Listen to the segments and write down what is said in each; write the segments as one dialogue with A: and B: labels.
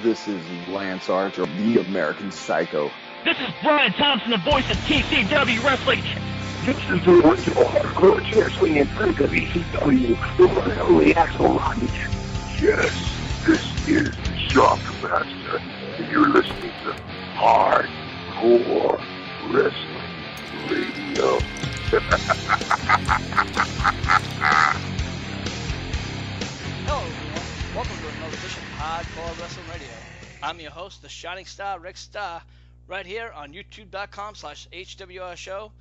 A: This is Lance Archer, the American Psycho.
B: This is Brian Thompson, the voice of TCW Wrestling.
C: This is the original hardcore wrestling and freak of ECW, the one and only Axel Rodney. Yes, this is the Shockmaster, and you're listening to Hardcore Wrestling Radio.
D: Hello everyone, welcome to another edition of Hardcore Wrestling Radio. I'm your host, the Shining Star, Rick Starr, right here on youtube.com/HWR Show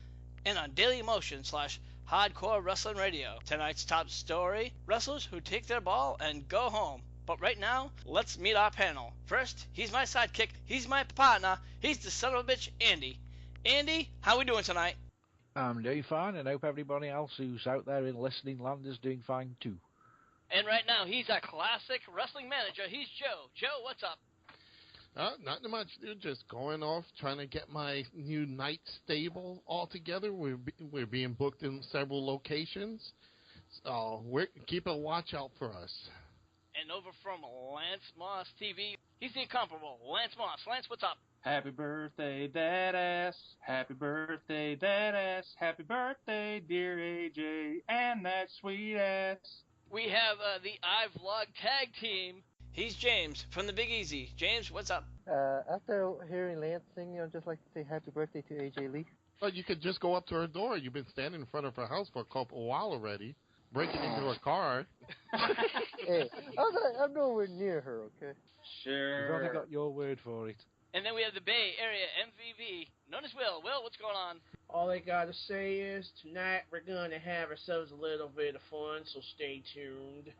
D: and on Dailymotion/Hardcore Wrestling Radio. Tonight's top story, wrestlers who take their ball and go home. But right now, let's meet our panel. First, he's my sidekick, he's my partner, he's the son of a bitch, Andy. Andy, how we doing tonight?
E: I'm doing fine, and I hope everybody else who's out there in listening land is doing fine too.
D: And right now, he's our classic wrestling manager. He's Joe. Joe, what's up?
F: Not much, dude. Just going off, trying to get my new night stable all together. We're being booked in several locations, so keep a watch out for us.
D: And over from Lance Moss TV, he's the incomparable Lance Moss. Lance, what's up?
G: Happy birthday, Dadass. Happy birthday, Dadass. Happy birthday, dear AJ, and that sweet ass.
D: We have the iVlog tag team. He's James from the Big Easy. James, what's up?
H: After hearing Lance sing, I'd just like to say happy birthday to AJ Lee.
F: Well, you could just go up to her door. You've been standing in front of her house for a while already, breaking into her car.
H: Hey, I'm nowhere near her, okay?
G: Sure.
E: You've only got your word for it.
D: And then we have the Bay Area MVV, known as Will. Will, what's going on?
I: All I gotta say is, tonight we're gonna have ourselves a little bit of fun, so stay tuned.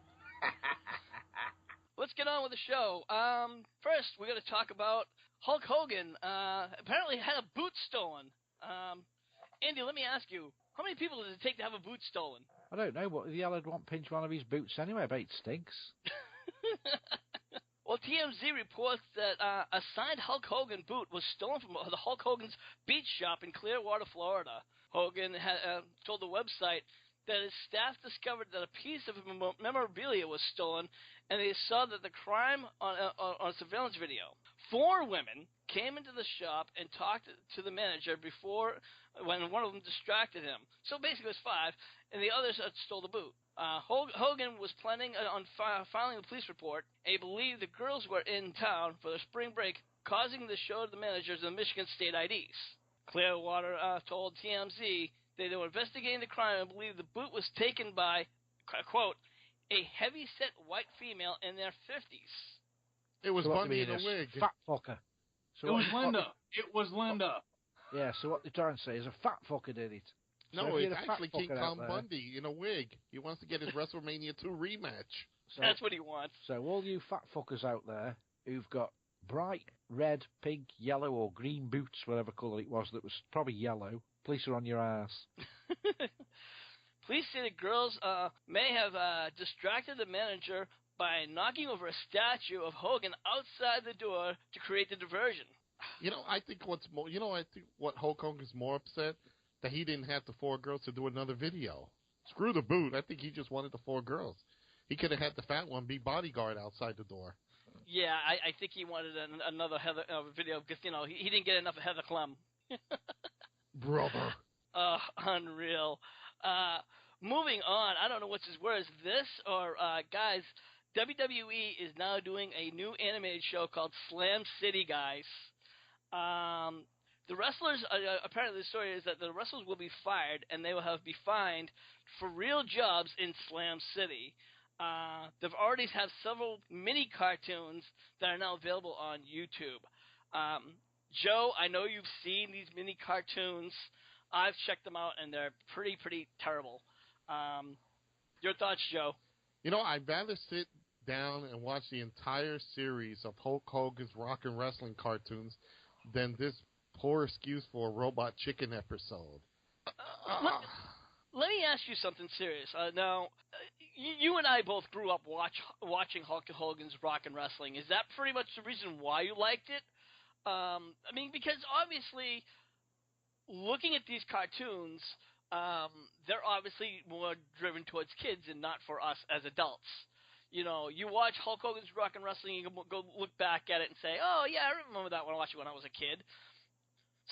D: Let's get on with the show. First, we're going to talk about Hulk Hogan. Apparently had a boot stolen. Andy, let me ask you, how many people does it take to have a boot stolen?
E: I don't know, but the yellow won't pinch one of his boots anyway, I bet it stinks.
D: Well, TMZ reports that a signed Hulk Hogan boot was stolen from the Hulk Hogan's beach shop in Clearwater, Florida. Hogan had told the website that his staff discovered that a piece of memorabilia was stolen, and they saw that the crime on a surveillance video. 4 women came into the shop and talked to the manager before, when one of them distracted him. So basically it was 5, and the others stole the boot. Hogan was planning on filing a police report, and he believed the girls were in town for their spring break, causing the show to the managers of the Michigan State IDs. Clearwater told TMZ they were investigating the crime and believed the boot was taken by, quote, a heavy-set white female in their 50s.
F: It was Bundy in a wig.
E: Fat fucker. So
G: It was Linda.
E: Yeah, so what they're trying to say is a fat fucker did it. So
F: No,
E: if
F: it's
E: you're a fat
F: actually King
E: fucker
F: Kong
E: out there-
F: Bundy in a wig. He wants to get his WrestleMania 2 rematch.
E: So,
D: That's what he wants.
E: So all you fat fuckers out there who've got bright red, pink, yellow, or green boots, whatever colour it was, that was probably yellow, police are on your ass.
D: Police say the girls may have distracted the manager by knocking over a statue of Hogan outside the door to create the diversion.
F: I think what Hulk Hogan's more upset that he didn't have the 4 girls to do another video. Screw the boot. I think he just wanted the 4 girls. He could have had the fat one be bodyguard outside the door.
D: Yeah, I think he wanted another Heather video because he didn't get enough of Heather Clem.
F: Brother.
D: Unreal. Moving on, I don't know which is worse, this or, guys, WWE is now doing a new animated show called Slam City, guys. The wrestlers, apparently the story is that the wrestlers will be fired and they will be fined for real jobs in Slam City. They've already have several mini cartoons that are now available on YouTube. Joe, I know you've seen these mini cartoons. I've checked them out, and they're pretty terrible. Your thoughts, Joe?
F: I'd rather sit down and watch the entire series of Hulk Hogan's Rock and Wrestling cartoons than this poor excuse for a Robot Chicken episode.
D: Let me ask you something serious. Now, you and I both grew up watching Hulk Hogan's Rock and Wrestling. Is that pretty much the reason why you liked it? Because obviously, looking at these cartoons, they're obviously more driven towards kids and not for us as adults. You know, you watch Hulk Hogan's Rock and Wrestling, you can go look back at it and say, oh, yeah, I remember that when I watched it when I was a kid.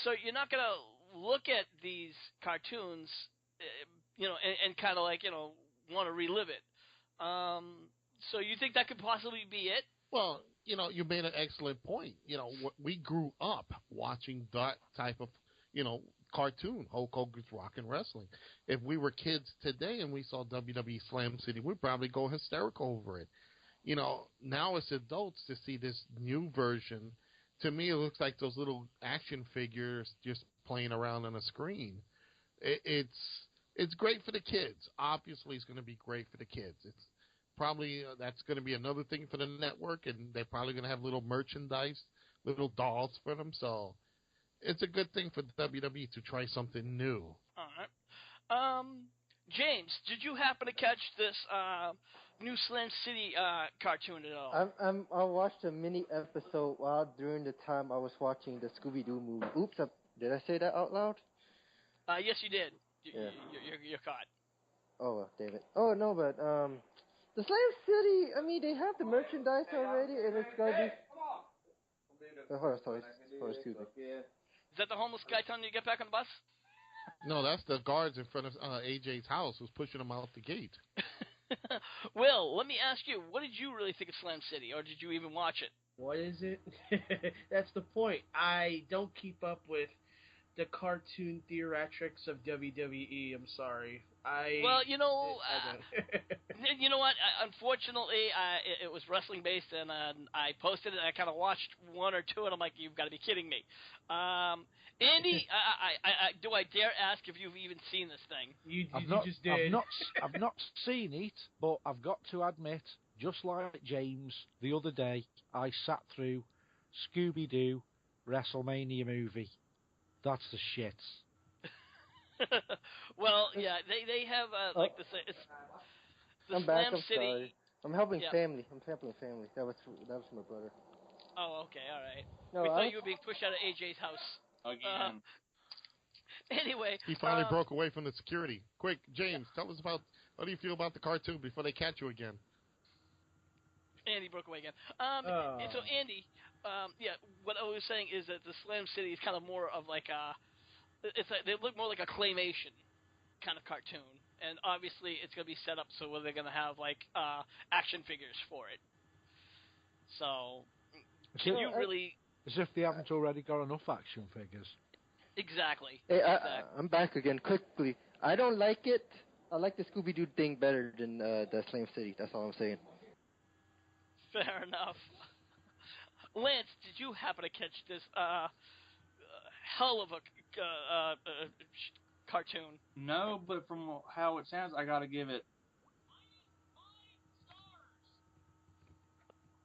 D: So you're not going to look at these cartoons, you know, and kind of like, you know, want to relive it. So you think that could possibly be it?
F: Well, you know, you made an excellent point. You know, we grew up watching that type of, you know, cartoon, Hulk Hogan's Rock and Wrestling. If we were kids today and we saw WWE Slam City, we'd probably go hysterical over it. You know, now as adults to see this new version, to me it looks like those little action figures just playing around on a screen. It's great for the kids. Obviously, it's going to be great for the kids. It's probably that's going to be another thing for the network, and they're probably going to have little merchandise, little dolls for them. So it's a good thing for WWE to try something new.
D: All right. James, did you happen to catch this new Slam City cartoon at all?
H: I watched a mini episode while during the time I was watching the Scooby-Doo movie. Oops, did I say that out loud?
D: Yes, you did.
H: Yeah.
D: You're caught.
H: Oh, well, damn it. Oh, no, but, the Slam City, I mean, they have the merchandise already, and it's gonna be... hold on, sorry, excuse me.
D: Is that the homeless guy telling you to get back on the bus?
F: No, that's the guards in front of AJ's house who's pushing him out the gate.
D: Will, let me ask you, what did you really think of Slam City, or did you even watch it?
I: What is it? That's the point. I don't keep up with the cartoon theatrics of WWE. I'm sorry.
D: Well, you know,
I: I don't.
D: you know what? Unfortunately, it was wrestling based, and I posted it. And I kind of watched one or two, and I'm like, "You've got to be kidding me." Andy, do I dare ask if you've even seen this thing?
I: You just did.
E: I've not seen it, but I've got to admit, just like James, the other day I sat through Scooby-Doo WrestleMania movie. That's the shits.
D: Well, yeah, they have like the
H: I'm
D: Slam
H: back, I'm
D: City.
H: sorry. I'm helping
D: Yeah.
H: family. That was my brother.
D: Oh, okay, all right.
H: No,
D: We thought you were being pushed out of AJ's house.
G: Again.
D: Anyway,
F: He finally broke away from the security. Quick, James, tell us about how do you feel about the cartoon before they catch you again?
D: Andy broke away again. And so Andy, yeah, what I was saying is that the Slam City is kind of more of like it's like they look more like a claymation kind of cartoon, and obviously it's going to be set up so where they're going to have like action figures for it. So, can you really?
E: As if they haven't already got enough action figures.
D: Exactly.
H: Hey,
D: exactly.
H: I'm back again quickly. I don't like it. I like the Scooby-Doo thing better than the Slam City. That's all I'm saying.
D: Fair enough. Lance, did you happen to catch this hell of a cartoon?
G: No, but from how it sounds, I gotta give it.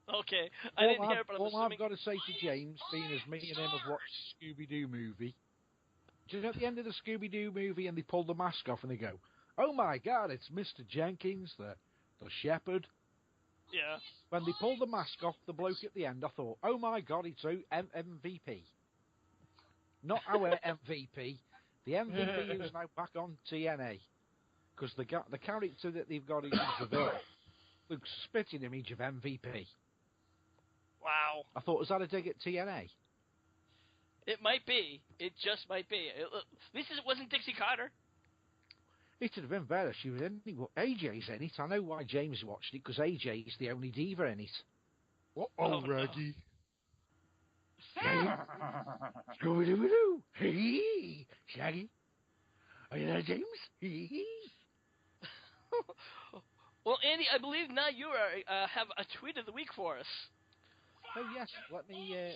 D: Okay, I didn't hear it, but I'm
E: all
D: assuming...
E: I've got to say to James, being as me and him have watched the Scooby-Doo movie, just at the end of the Scooby-Doo movie and they pull the mask off and they go, "Oh my God, it's Mr. Jenkins, the shepherd."
D: Yeah.
E: When they pulled the mask off, the bloke at the end, I thought, "Oh my God, it's MVP." Not our MVP, the MVP who's now back on TNA. Because the character that they've got in the villain looks a spitting image of MVP.
D: Wow.
E: I thought, was that a dig at TNA?
D: It might be. It just might be. At least it wasn't Dixie Carter.
E: It would have been better if she was in it. AJ's in it. I know why James watched it, because AJ's the only diva in it.
F: Oh, Raggy.
E: Scooby-Doo-Doo. Hey, Shaggy. Are you there, James?
D: Well, Andy, I believe now you are have a tweet of the week for us.
E: Oh yes, let me.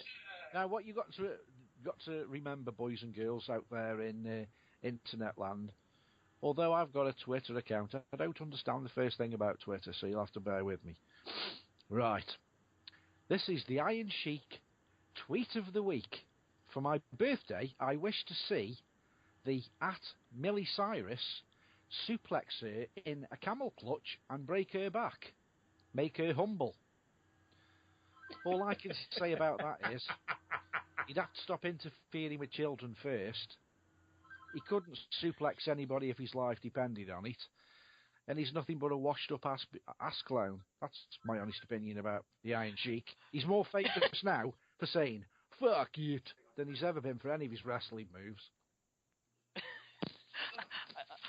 E: Now, what you got to remember, boys and girls out there in internet land. Although I've got a Twitter account, I don't understand the first thing about Twitter, so you'll have to bear with me. Right, this is the Iron Sheik tweet of the week. For my birthday, I wish to see the @Millie Cyrus suplex her in a camel clutch and break her back. Make her humble. All I can say about that is, he'd have to stop interfering with children first. He couldn't suplex anybody if his life depended on it. and he's nothing but a washed-up ass clown. That's my honest opinion about the Iron Sheik. He's more famous now for saying "fuck it" than he's ever been for any of his wrestling moves.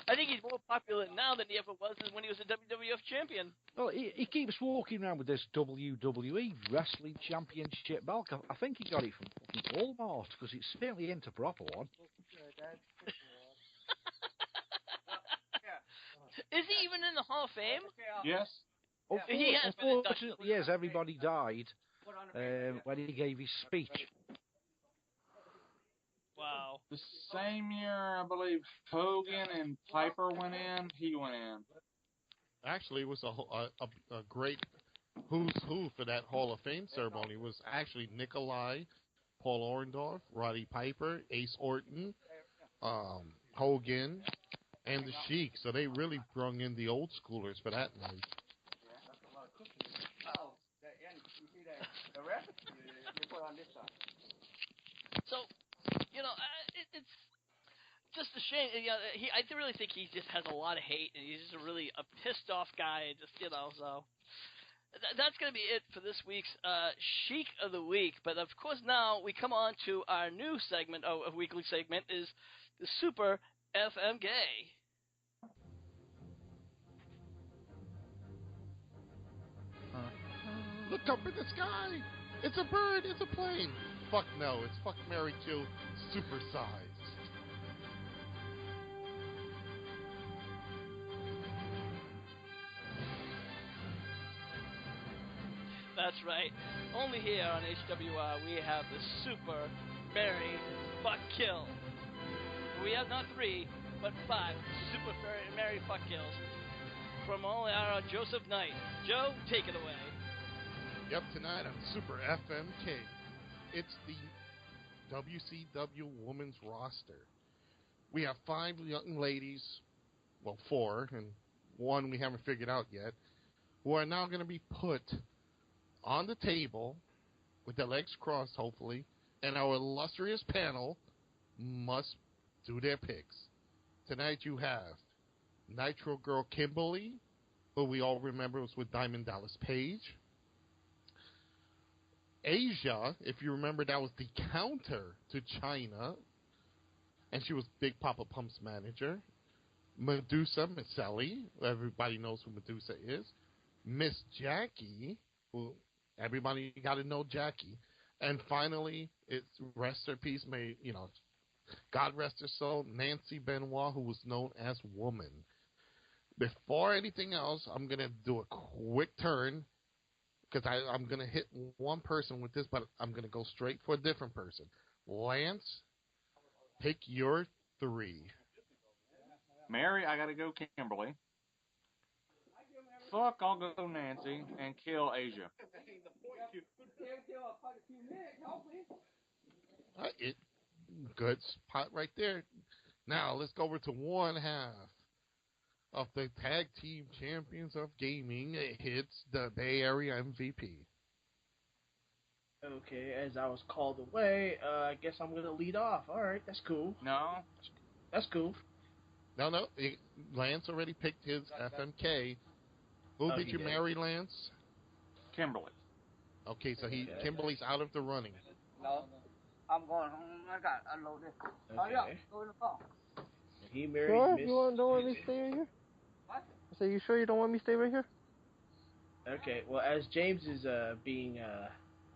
D: I think he's more popular now than he ever was when he was a WWF champion.
E: Well, he keeps walking around with this WWE Wrestling Championship belt. I think he got it from fucking Walmart, because it certainly ain't a proper one.
D: Is he even in the Hall of Fame?
G: Yes.
E: Unfortunately, yes, everybody died when he gave his speech.
D: Wow.
G: The same year, I believe, Hogan and Piper went in, he went in.
F: Actually, it was a great who's who for that Hall of Fame ceremony. It was actually Nikolai, Paul Orndorff, Roddy Piper, Ace Orton, Hogan, and the Sheik. So they really brung in the old schoolers for that night.
D: So, it's just a shame. I really think he just has a lot of hate, and he's just a pissed off guy. So that's going to be it for this week's Sheik of the Week. But of course, now we come on to our new segment, a weekly segment, is the Super FMK.
F: Look up in the sky! It's a bird! It's a plane! Fuck no, it's Fuck, Marry, Kill supersized.
D: That's right. Only here on HWR we have the Super Marry Fuck Kill. We have not 3, but 5 Super Marry Fuck Kills from all our Joseph Knight. Joe, take it away.
F: Yep, tonight on Super FMK, it's the WCW Women's Roster. We have 5 young ladies, well, 4, and 1 we haven't figured out yet, who are now going to be put on the table with their legs crossed, hopefully, and our illustrious panel must do their picks. Tonight you have Nitro Girl Kimberly, who we all remember was with Diamond Dallas Page. Asia, if you remember, that was the counter to China, and she was Big Papa Pump's manager. Medusa Miceli, everybody knows who Medusa is. Miss Jackie, who everybody got to know Jackie. And finally, it's rest her peace, God rest her soul, Nancy Benoit, who was known as Woman. Before anything else, I'm going to do a quick turn, because I'm going to hit one person with this, but I'm going to go straight for a different person. Lance, pick your 3.
G: Mary, I gotta go Kimberly. Fuck, I'll go Nancy and kill Asia.
F: Good spot right there. Now, let's go over to one half of the Tag Team Champions of Gaming. It hits the Bay Area MVP.
I: Okay, as I was called away, I guess I'm gonna lead off. All right, that's cool.
G: No.
I: That's cool.
F: No. Lance already picked his FMK. Who did you marry, Lance?
G: Kimberly.
F: Okay, so Kimberly's out of the running.
J: No. I'm going home. I got to unload this. Hurry up. Go in the car.
I: He married
H: Sure?
I: Miss...
H: You don't want me to stay right here?
J: What?
H: I say, you sure you don't want me to stay right here?
I: Okay, well, as James is being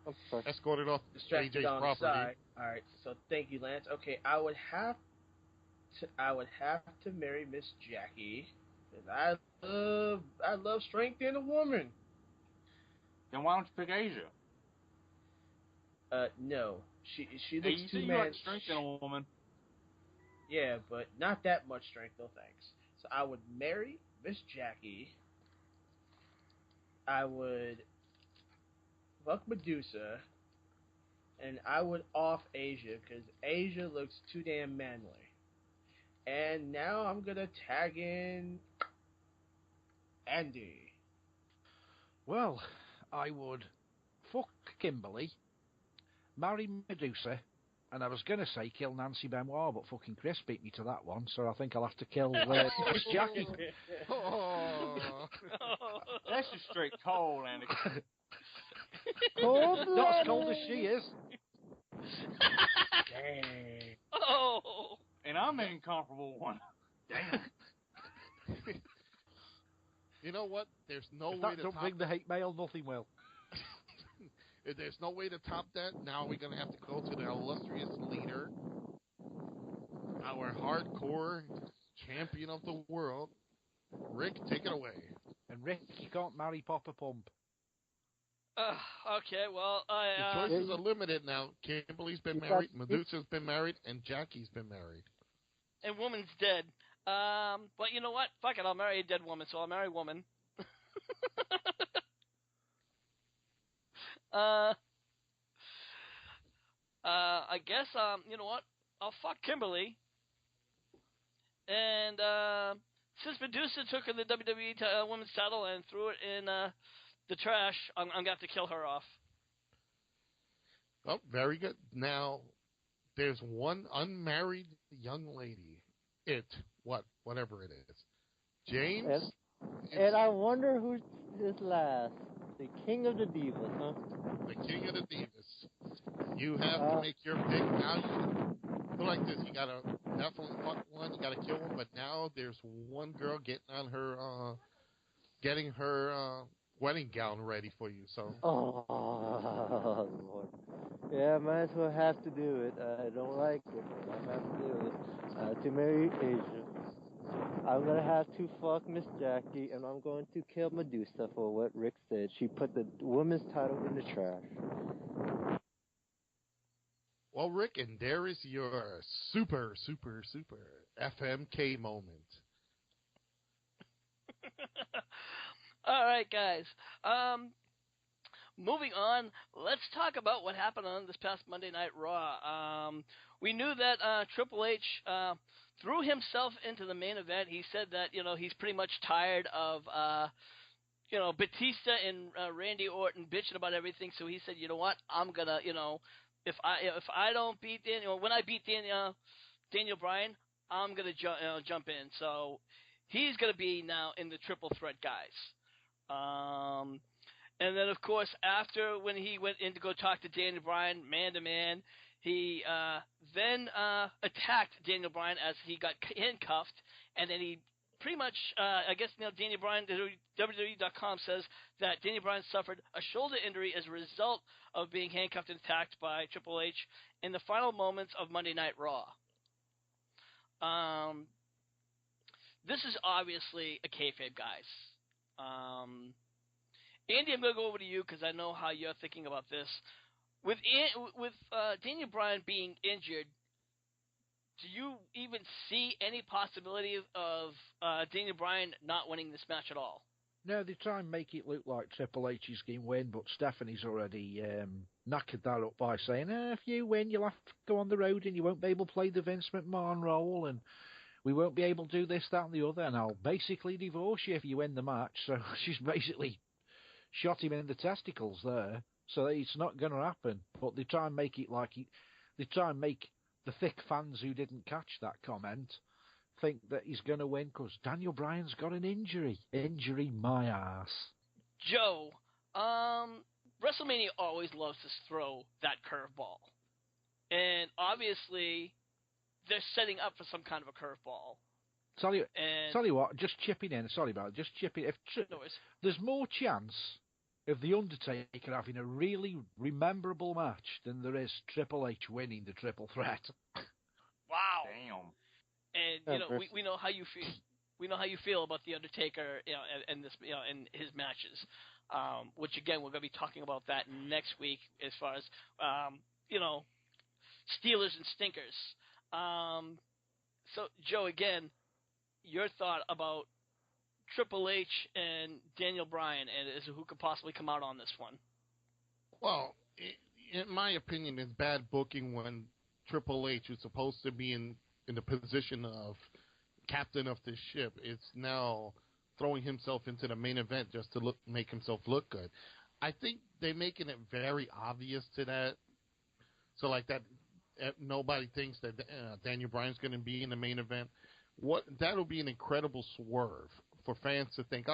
H: I'm sorry.
F: Escorted off
I: distracted
F: AJ's
I: on
F: property.
I: the side. All right, so thank you, Lance. Okay, I would have to marry Miss Jackie, because I love strength in a woman.
G: Then why don't you pick Asia?
I: No, she looks
G: Hey, you
I: too
G: say you
I: man.
G: like strength in a woman.
I: Yeah, but not that much strength, no thanks. So I would marry Miss Jackie. I would fuck Medusa, and I would off Asia, because Asia looks too damn manly. And now I'm gonna tag in Andy.
E: Well, I would fuck Kimberly, marry Medusa, And I was going to say kill Nancy Benoit, but fucking Chris beat me to that one, so I think I'll have to kill Miss Jackie.
F: Oh.
G: That's just straight cold, Andy.
E: Not as cold as she is.
G: Dang.
D: Oh.
G: And I'm the incomparable one. Damn.
F: You know what? There's no
E: If
F: way
E: that
F: to
E: don't
F: top
E: bring the hate mail, nothing will.
F: If there's no way to top that, now we're going to have to go to the illustrious leader, our hardcore champion of the world. Rick, take it away.
E: And Rick, you can't marry Papa Pump.
D: Okay, well,
F: Your choices are limited now. Kimberly's been married, Medusa's been married, and Jackie's been married.
D: And woman's dead. But you know what? Fuck it, I'll marry a dead woman, so I'll marry a woman. I guess, you know what? I'll fuck Kimberly. And, since Medusa took the WWE women's title and threw it in, the trash, I'm going to have to kill her off.
F: Oh, very good. Now, there's one unmarried young lady. Whatever it is. James?
H: And I wonder who is last. The King of the Divas, huh?
F: The King of the Divas. You have to make your pick. Now you feel like this. You got to definitely fuck one. You got to kill one. But now there's one girl getting her wedding gown ready for you. So.
H: Oh, Lord. Yeah, I might as well have to do it. I don't like it, but I have to do it. To marry Asia. I'm going to have to fuck Miss Jackie, and I'm going to kill Medusa for what Rick said. She put the women's title in the trash.
F: Well, Rick, and there is your super FMK moment.
D: All right, guys. Moving on, let's talk about what happened on this past Monday Night Raw. We knew that Triple H threw himself into the main event. He said that, he's pretty much tired of, Batista and Randy Orton bitching about everything. So he said, you know what, I'm gonna, if I don't beat Daniel, when I beat Daniel Bryan, I'm gonna jump in. So he's gonna be now in the triple threat, guys. And then, of course, after when he went in to go talk to Daniel Bryan, man-to-man, he then attacked Daniel Bryan as he got handcuffed, and then he pretty much, I guess, Daniel Bryan, WWE.com says that Daniel Bryan suffered a shoulder injury as a result of being handcuffed and attacked by Triple H in the final moments of Monday Night Raw. This is obviously a kayfabe, guys. Andy, I'm going to go over to you because I know how you're thinking about this. With Daniel Bryan being injured, do you even see any possibility of Daniel Bryan not winning this match at all?
E: No, they try and make it look like Triple H is going to win, but Stephanie's already knackered that up by saying, if you win, you'll have to go on the road and you won't be able to play the Vince McMahon role, and we won't be able to do this, that, and the other, and I'll basically divorce you if you win the match. So she's basically shot him in the testicles there, so it's not going to happen. But they try and make it like they try and make the thick fans who didn't catch that comment think that he's going to win because Daniel Bryan's got an injury. Injury my ass.
D: Joe, WrestleMania always loves to throw that curveball, and obviously they're setting up for some kind of a curveball.
E: Tell you what, just chipping in. Sorry about it. Just chipping. There's more chance of The Undertaker having a really rememberable match than there is Triple H winning the triple threat.
D: Wow.
G: Damn.
D: And we know how you feel. We know how you feel about The Undertaker, and this, in his matches. Which again, we're going to be talking about that next week as far as Steelers and stinkers. So Joe, again, your thought about Triple H and Daniel Bryan and as who could possibly come out on this one?
F: Well, in my opinion, it's bad booking when Triple H, who's supposed to be in the position of captain of this ship, is now throwing himself into the main event just to make himself look good. I think they're making it very obvious to that. So like that nobody thinks that Daniel Bryan's going to be in the main event. That'll be an incredible swerve for fans to think,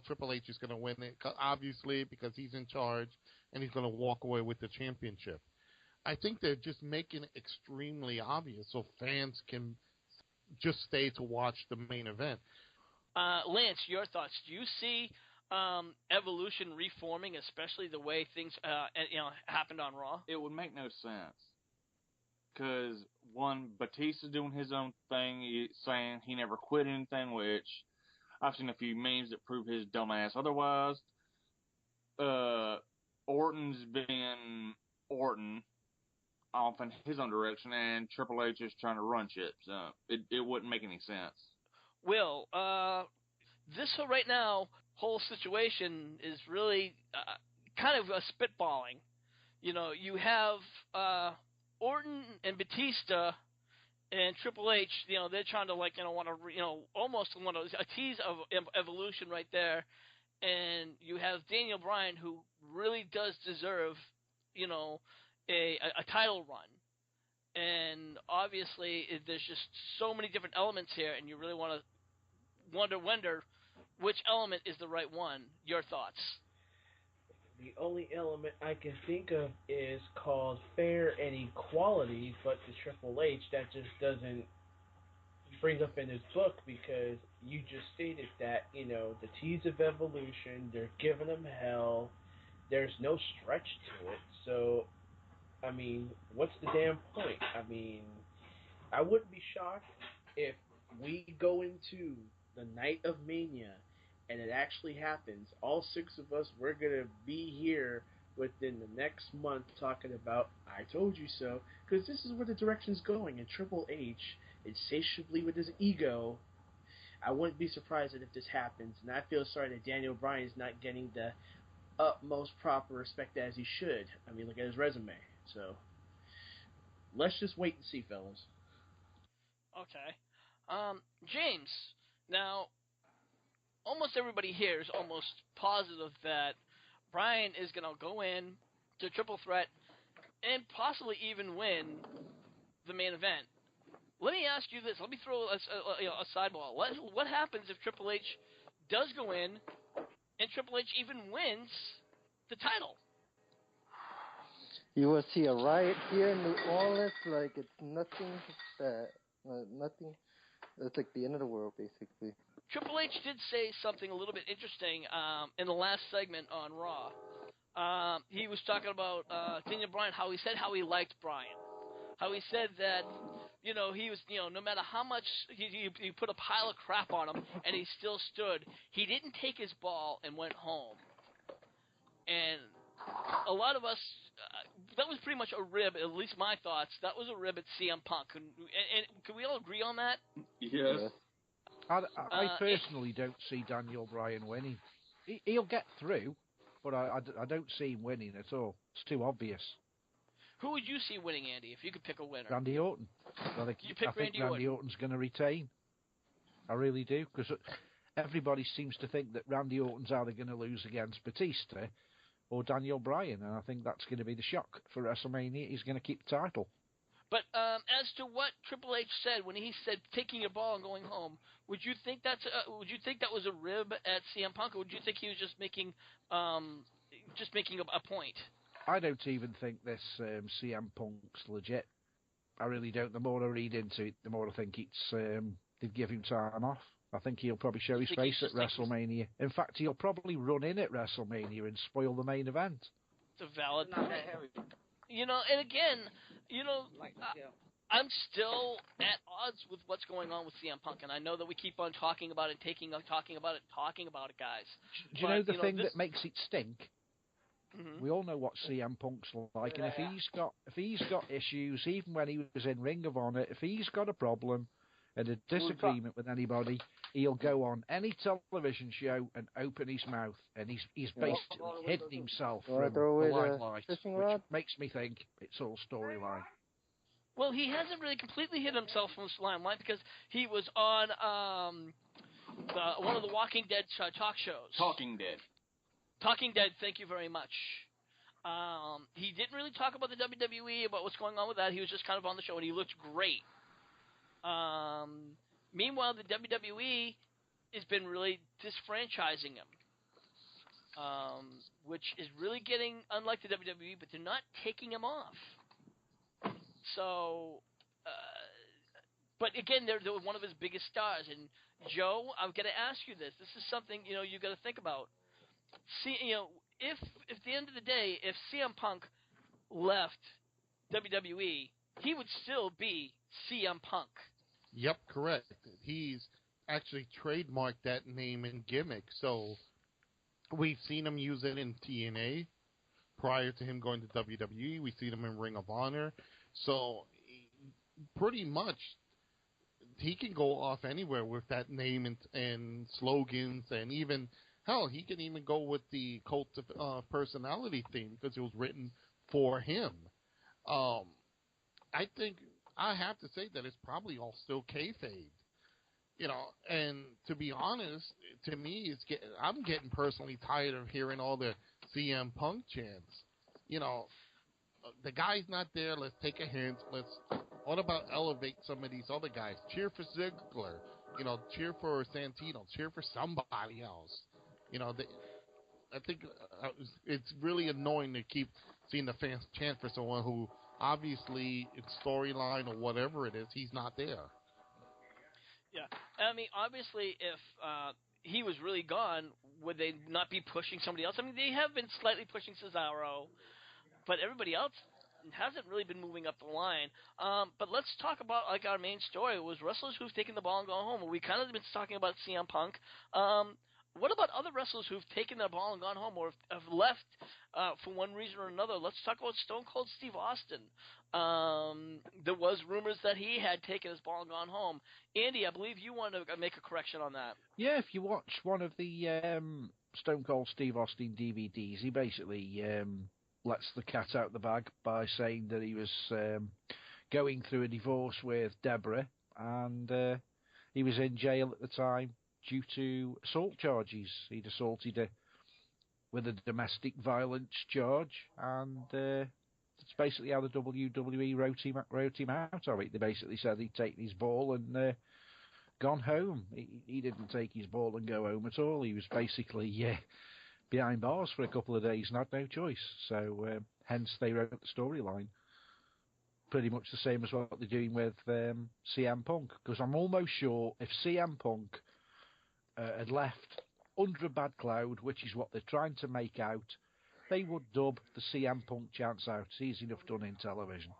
F: Triple H is going to win it, obviously, because he's in charge and he's going to walk away with the championship. I think they're just making it extremely obvious so fans can just stay to watch the main event.
D: Lance, your thoughts? Do you see Evolution reforming, especially the way things happened on Raw?
G: It would make no sense. Because, one, Batista doing his own thing, saying he never quit anything, which I've seen a few memes that prove his dumbass otherwise. Orton's being Orton off in his own direction, and Triple H is trying to run shit. So it wouldn't make any sense.
D: Will, this right now whole situation is really kind of spitballing. You have Orton and Batista and Triple H. They're trying to almost want a tease of Evolution right there. And you have Daniel Bryan, who really does deserve, a title run. And obviously, there's just so many different elements here, and you really want to wonder which element is the right one. Your thoughts?
I: The only element I can think of is called fair and equality, but the Triple H, that just doesn't bring up in his book, because you just stated that, the tease of Evolution, they're giving them hell, there's no stretch to it, so, what's the damn point? I wouldn't be shocked if we go into the night of Mania and it actually happens. All 6 of us, we're going to be here within the next month talking about I told you so, because this is where the direction's going, and Triple H, insatiably with his ego, I wouldn't be surprised if this happens, and I feel sorry that Daniel Bryan is not getting the utmost proper respect as he should. Look at his resume. So, let's just wait and see, fellas.
D: Okay. James, now, almost everybody here is almost positive that Bryan is going to go in to Triple Threat and possibly even win the main event. Let me ask you this. Let me throw a sideball. What happens if Triple H does go in and Triple H even wins the title?
H: You will see a riot here in New Orleans like it's nothing. Nothing. It's like the end of the world, basically.
D: Triple H did say something a little bit interesting in the last segment on Raw. He was talking about Daniel Bryan, how he liked Bryan. How he said that, he was, no matter how much he put a pile of crap on him and he still stood, he didn't take his ball and went home. And a lot of us, that was pretty much a rib, at least my thoughts, that was a rib at CM Punk. And can we all agree on that?
G: Yes.
E: I personally don't see Daniel Bryan winning. He'll get through, but I don't see him winning at all. It's too obvious.
D: Who would you see winning, Andy, if you could pick a winner?
E: Randy Orton. I think Randy Orton's going to retain. I really do, because everybody seems to think that Randy Orton's either going to lose against Batista or Daniel Bryan, and I think that's going to be the shock for WrestleMania. He's going to keep the title.
D: But as to what Triple H said when he said taking your ball and going home, would you think that was a rib at CM Punk, or would you think he was just making a point?
E: I don't even think this CM Punk's legit. I really don't. The more I read into it, the more I think they'd give him time off. I think he'll probably show his face at WrestleMania. In fact, he'll probably run in at WrestleMania and spoil the main event.
D: It's a valid point. And again, I'm still at odds with what's going on with CM Punk, and I know that we keep on talking about it, talking about it, guys.
E: Do you know the thing that makes it stink?
D: Mm-hmm.
E: We all know what CM Punk's like, and if he's got issues, even when he was in Ring of Honor, if he's got a problem and a disagreement with anybody, he'll go on any television show and open his mouth, and he's basically hidden himself from the limelight, which makes me think it's all storyline.
D: Well, he hasn't really completely hid himself from the limelight, because he was on one of the Walking Dead talk shows.
G: Talking Dead.
D: Talking Dead, thank you very much. He didn't really talk about the WWE, about what's going on with that. He was just kind of on the show, and he looked great. Meanwhile, the WWE has been really disfranchising him, which is really getting unlike the WWE, but they're not taking him off. So, but again, they're one of his biggest stars. And Joe, I'm going to ask you this. This is something you got to think about. See, if at the end of the day, if CM Punk left WWE, he would still be CM Punk.
F: Yep, correct. He's actually trademarked that name and gimmick, so we've seen him use it in TNA prior to him going to WWE. We've seen him in Ring of Honor. So pretty much he can go off anywhere with that name and slogans, and even, hell, he can even go with the Cult of Personality theme because it was written for him. I think I have to say that it's probably all still kayfabe. And to be honest, to me, I'm getting personally tired of hearing all the CM Punk chants. The guy's not there. Let's take a hint. What about elevate some of these other guys? Cheer for Ziggler. Cheer for Santino. Cheer for somebody else. I think it's really annoying to keep seeing the fans chant for someone who obviously, it's storyline or whatever it is, he's not there.
D: Yeah, I mean, obviously, if he was really gone, would they not be pushing somebody else? I mean, they have been slightly pushing Cesaro, but everybody else hasn't really been moving up the line. But let's talk about our main story was wrestlers who've taken the ball and gone home. We kind of been talking about CM Punk. What about other wrestlers who've taken the ball and gone home, or have left for one reason or another? Let's talk about Stone Cold Steve Austin. There was rumors that he had taken his ball and gone home. Andy, I believe you want to make a correction on that.
E: Yeah, if you watch one of the Stone Cold Steve Austin DVDs, he basically lets the cat out the bag by saying that he was going through a divorce with Deborah, and he was in jail at the time due to assault charges. He'd assaulted her with a domestic violence charge, and that's basically how the WWE wrote him out of it. They basically said he'd taken his ball and gone home. He didn't take his ball and go home at all. He was basically behind bars for a couple of days and had no choice. So hence they wrote the storyline. Pretty much the same as what they're doing with CM Punk. Because I'm almost sure if CM Punk had left under a bad cloud, which is what they're trying to make out, they would dub the CM Punk chants out. It's easy enough done in television.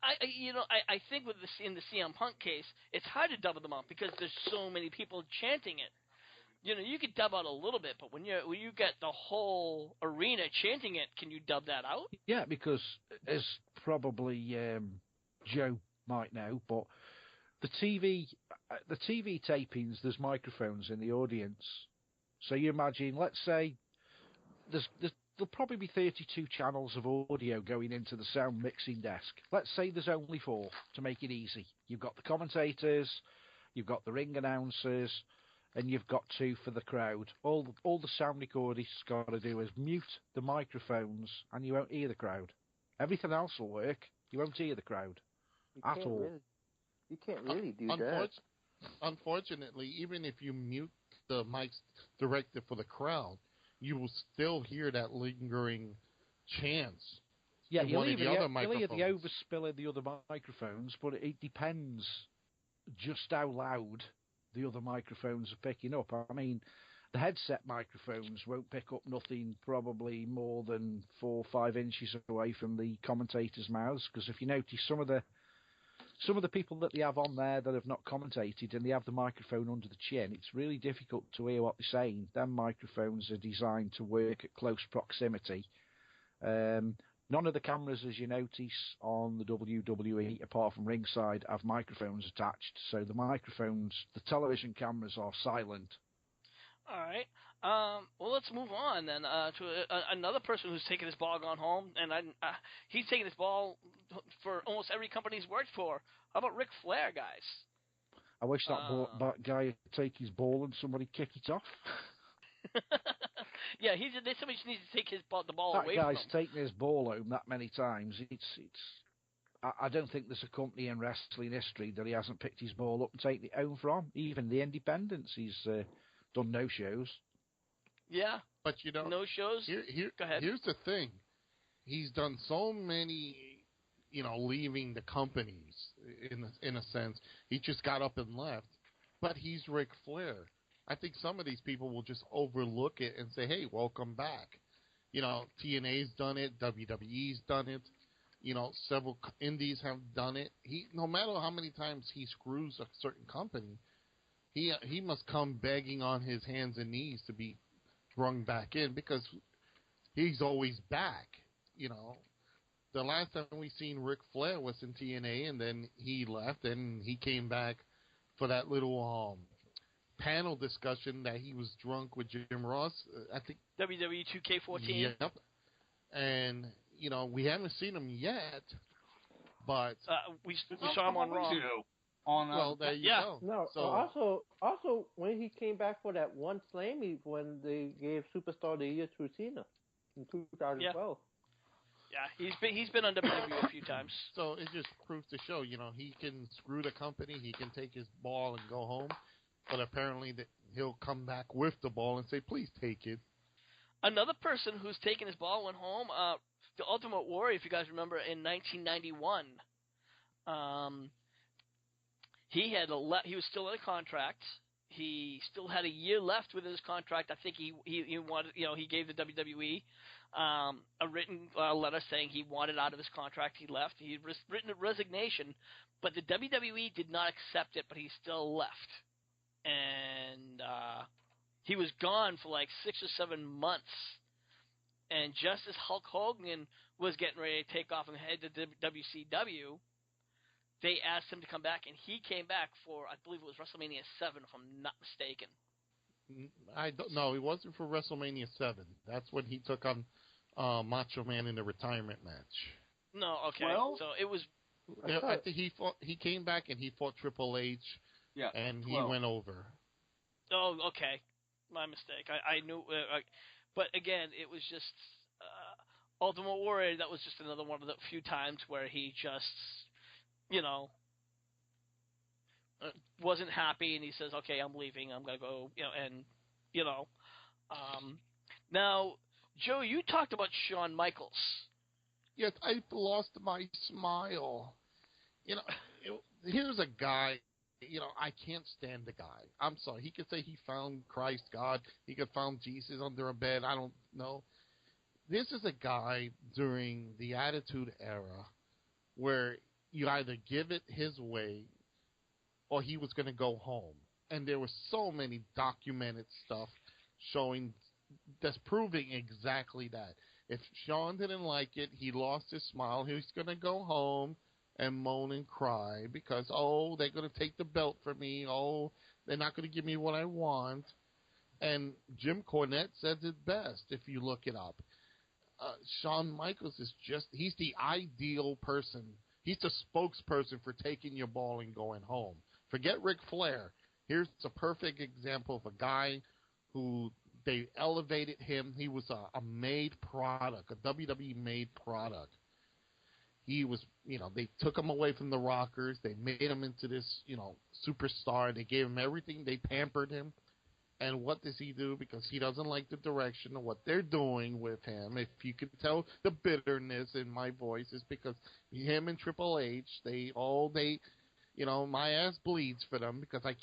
D: I think in the CM Punk case, it's hard to dub them out because there's so many people chanting it. You could dub out a little bit, but when you get the whole arena chanting it, can you dub that out?
E: Yeah, because as probably Joe might know, but the TV tapings, there's microphones in the audience. So you imagine, let's say, there'll probably be 32 channels of audio going into the sound mixing desk. Let's say there's only 4 to make it easy. You've got the commentators, you've got the ring announcers, and you've got 2 for the crowd. All the sound recordist's got to do is mute the microphones, and you won't hear the crowd. Everything else will work. You won't hear the crowd at all.
H: You can't really do that.
F: Unfortunately, even if you mute the mics directed for the crowd, you will still hear that lingering chants.
E: Yeah, you'll hear the overspill in the other microphones, but it depends just how loud the other microphones are picking up. I mean, the headset microphones won't pick up nothing probably more than 4 or 5 inches away from the commentators' mouths, because if you notice some of the people that they have on there that have not commentated and they have the microphone under the chin, it's really difficult to hear what they're saying. Them microphones are designed to work at close proximity. None of the cameras, as you notice, on the WWE, apart from ringside, have microphones attached. So the television cameras are silent.
D: All right. Well, let's move on then to another person who's taken his ball, gone home, and he's taken his ball for almost every company he's worked for. How about Ric Flair, guys?
E: I wish that guy would take his ball and somebody kick it off.
D: Yeah, somebody needs to take the ball
E: That
D: away
E: guy's
D: from him.
E: taken his ball home that many times. I don't think there's a company in wrestling history that he hasn't picked his ball up and taken it home from. Even the independents, he's done no shows.
D: Yeah.
F: But
D: no shows. Go ahead.
F: Here's the thing: he's done so many, leaving the companies. In a sense, he just got up and left. But he's Ric Flair. I think some of these people will just overlook it and say, "Hey, welcome back." TNA's done it, WWE's done it. Several indies have done it. No matter how many times he screws a certain company, he must come begging on his hands and knees to be brung back in because he's always back. The last time we seen Ric Flair was in TNA, and then he left, and he came back for that little panel discussion that he was drunk with Jim Ross. I think
D: WWE 2K14.
F: Yep. And we haven't seen him yet, but
D: we saw him on Raw.
F: Well, there you go.
H: No,
F: so,
H: also when he came back for that one Slammy when they gave Superstar of the Year to Cena in 2012.
D: Yeah, he's been on WWE a few times.
F: So it just proves to show, he can screw the company, he can take his ball and go home, but apparently he'll come back with the ball and say, "Please take it."
D: Another person who's taken his ball went home. The Ultimate Warrior, if you guys remember, in 1991. He was still in a contract. He still had a year left with his contract. I think he wanted, he gave the WWE a written letter saying he wanted out of his contract. He left. He had written a resignation, but the WWE did not accept it. But he still left, and he was gone for like 6 or 7 months. And just as Hulk Hogan was getting ready to take off and head to WCW, they asked him to come back, and he came back for, I believe it was WrestleMania 7, if I'm not mistaken.
F: I don't know. It wasn't for WrestleMania 7. That's when he took on Macho Man in the retirement match.
D: No, okay.
G: Well,
D: so it was...
F: I think he came back and he fought Triple H, and he went over.
D: Oh, okay. My mistake. I knew... but again, it was just... Ultimate Warrior, that was just another one of the few times where he just... wasn't happy, and he says, "Okay, I'm leaving. I'm gonna go." Now, Joe, you talked about Shawn Michaels.
F: Yes, I've lost my smile. Here's a guy. I can't stand the guy. I'm sorry. He could say he found Christ, God. He could found Jesus under a bed. I don't know. This is a guy during the Attitude Era where you either give it his way or he was going to go home. And there was so many documented stuff showing that's proving exactly that. If Shawn didn't like it, he lost his smile. He was going to go home and moan and cry because, they're going to take the belt from me. They're not going to give me what I want. And Jim Cornette says it best if you look it up. Shawn Michaels is he's the ideal person. He's the spokesperson for taking your ball and going home. Forget Ric Flair. Here's a perfect example of a guy who they elevated him. He was a made product, a WWE made product. He was, they took him away from the Rockers. They made him into this, superstar. They gave him everything. They pampered him. And what does he do? Because he doesn't like the direction of what they're doing with him. If you can tell the bitterness in my voice, is because him and Triple H, my ass bleeds for them because I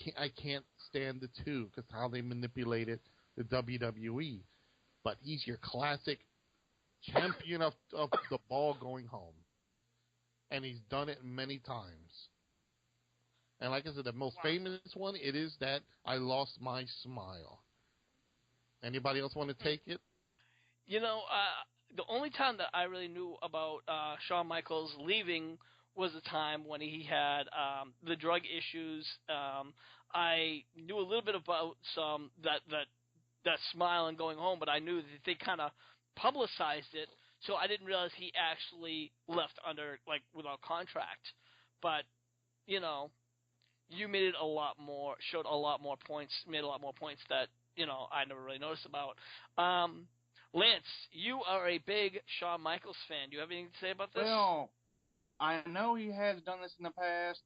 F: can't stand the two because how they manipulated the WWE. But he's your classic champion of the ball going home. And he's done it many times. And like I said, the most famous one, it is that I lost my smile. Anybody else want to take it?
D: The only time that I really knew about Shawn Michaels leaving was the time when he had the drug issues. I knew a little bit about some that smile and going home, but I knew that they kind of publicized it, so I didn't realize he actually left without contract. But you made it showed a lot more points, made a lot more points that I never really noticed about. Lance, you are a big Shawn Michaels fan. Do you have anything to say about this?
G: Well, I know he has done this in the past,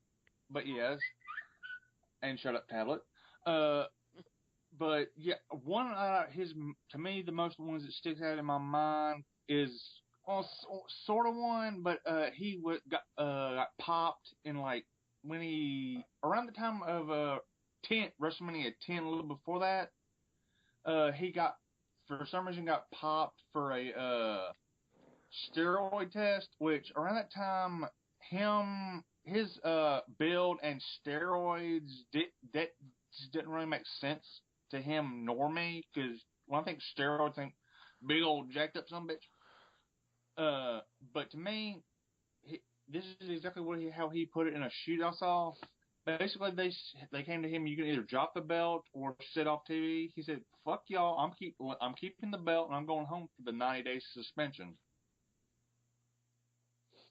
G: but yes. And shut up, tablet. But yeah, one to me the most ones that sticks out in my mind is sort of one, but he got popped in like when he around the time of WrestleMania 10, a little before that. He got for some reason got popped for a steroid test, which around that time his build and steroids just didn't really make sense to him nor me, because when I think steroids, I think big old jacked up son of a bitch. But to me, this is exactly how he put it in a shoot I saw. Basically, they came to him. You can either drop the belt or sit off TV. He said, "Fuck y'all. I'm keeping the belt and I'm going home for the 90-day suspension."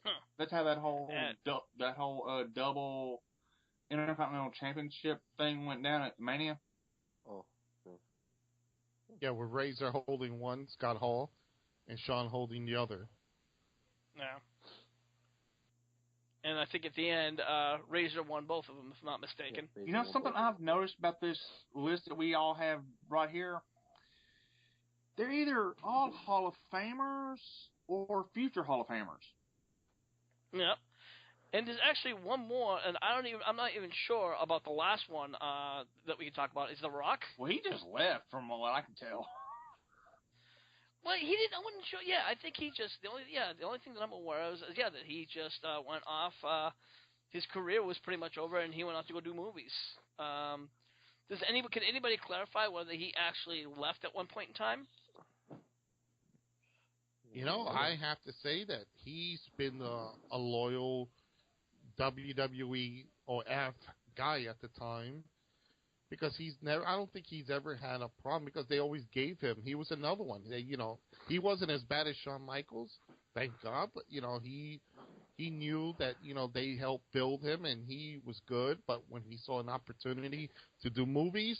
D: Huh.
G: That's how that whole double Intercontinental Championship thing went down at Mania.
H: Oh.
F: Yeah, with Razor holding one, Scott Hall, and Shawn holding the other.
D: Yeah. And I think at the end, Razor won both of them, if I'm not mistaken.
G: You know something I've noticed about this list that we all have right here? They're either all Hall of Famers or future Hall of Famers.
D: Yep. And there's actually one more, and I'm not even sure about the last one that we can talk about. Is The Rock?
G: Well, he just left, from what I can tell.
D: Well, he didn't. I wasn't sure. Yeah, I think he just the only thing that I'm aware of is that he just went off. His career was pretty much over, and he went off to go do movies. Can anybody clarify whether he actually left at one point in time?
F: I have to say that he's been a loyal WWE or F guy at the time, because I don't think he's ever had a problem, because they always gave him. He was another one. He wasn't as bad as Shawn Michaels, thank God, but he knew that they helped build him and he was good. But when he saw an opportunity to do movies,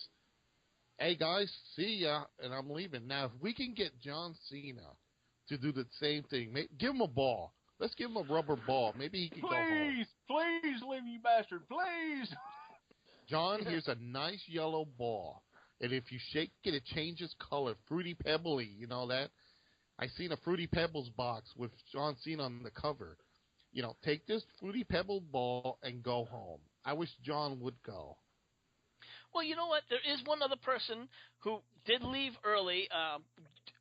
F: hey guys, see ya, and I'm leaving. Now, if we can get John Cena to do the same thing, give him a ball. Let's give him a rubber ball. Maybe he can go home.
G: Please leave, you bastard, please.
F: John, here's a nice yellow ball, and if you shake it, it changes color. Fruity Pebbly, you know that? I seen a Fruity Pebbles box with John Cena on the cover. Take this Fruity Pebble ball and go home. I wish John would go.
D: Well, you know what? There is one other person who did leave early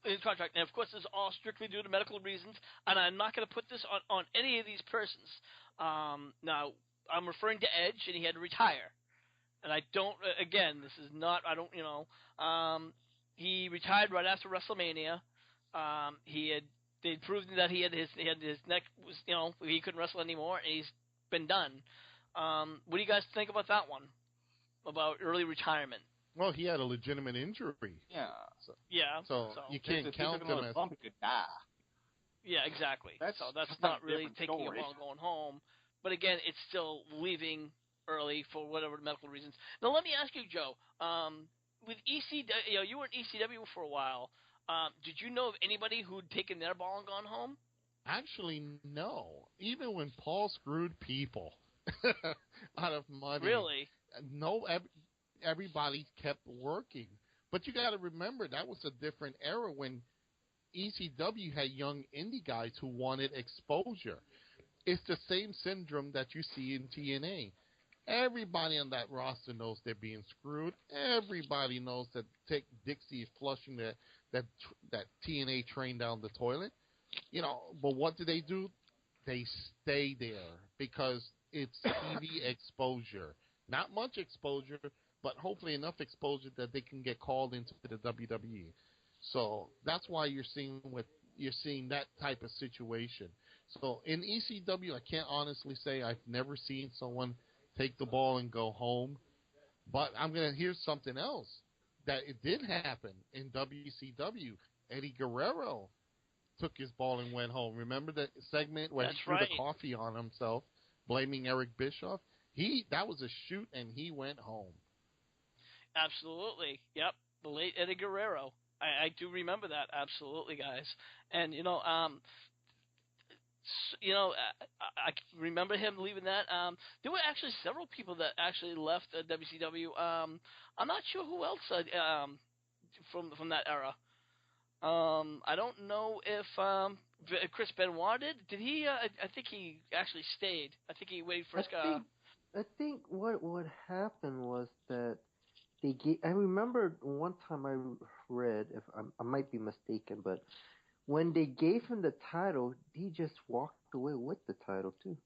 D: in contract. And, of course, this is all strictly due to medical reasons, and I'm not going to put this on any of these persons. Now, I'm referring to Edge, and he had to retire. And I don't, again, this is not, I don't, he retired right after WrestleMania. They'd proven that he had his neck was, he couldn't wrestle anymore, and he's been done. What do you guys think about that one? About early retirement?
F: Well, he had a legitimate injury.
G: Yeah.
F: So you can't count him as...
G: He could die.
D: Yeah, exactly. That's
G: not
D: not really taking a while going home. But again, it's still leaving early for whatever medical reasons. Now, let me ask you, Joe. With ECW, you were in ECW for a while. Did you know of anybody who'd taken their ball and gone home?
F: Actually, no. Even when Paul screwed people out of money.
D: Really?
F: No, everybody kept working. But you got to remember, that was a different era when ECW had young indie guys who wanted exposure. It's the same syndrome that you see in TNA. Everybody on that roster knows they're being screwed. Everybody knows that Dixie is flushing that TNA train down the toilet. But what do? They stay there because it's TV exposure. Not much exposure, but hopefully enough exposure that they can get called into the WWE. So that's why you're seeing that type of situation. So in ECW, I can't honestly say I've never seen someone take the ball and go home. But here's something else that it did happen in WCW. Eddie Guerrero took his ball and went home. Remember that segment where he threw the coffee on himself, blaming Eric Bischoff? That was a shoot, and he went home.
D: Absolutely. Yep. the late Eddie Guerrero. I do remember that, absolutely, guys. And I remember him leaving that. There were actually several people that actually left WCW. I'm not sure who else from that era. I don't know if Chris Benoit did. Did he? I think he actually stayed. I think he waited for his.
H: I think what happened was that they gave. I remember one time I read, if I might be mistaken, but when they gave him the title, he just walked away with the title too.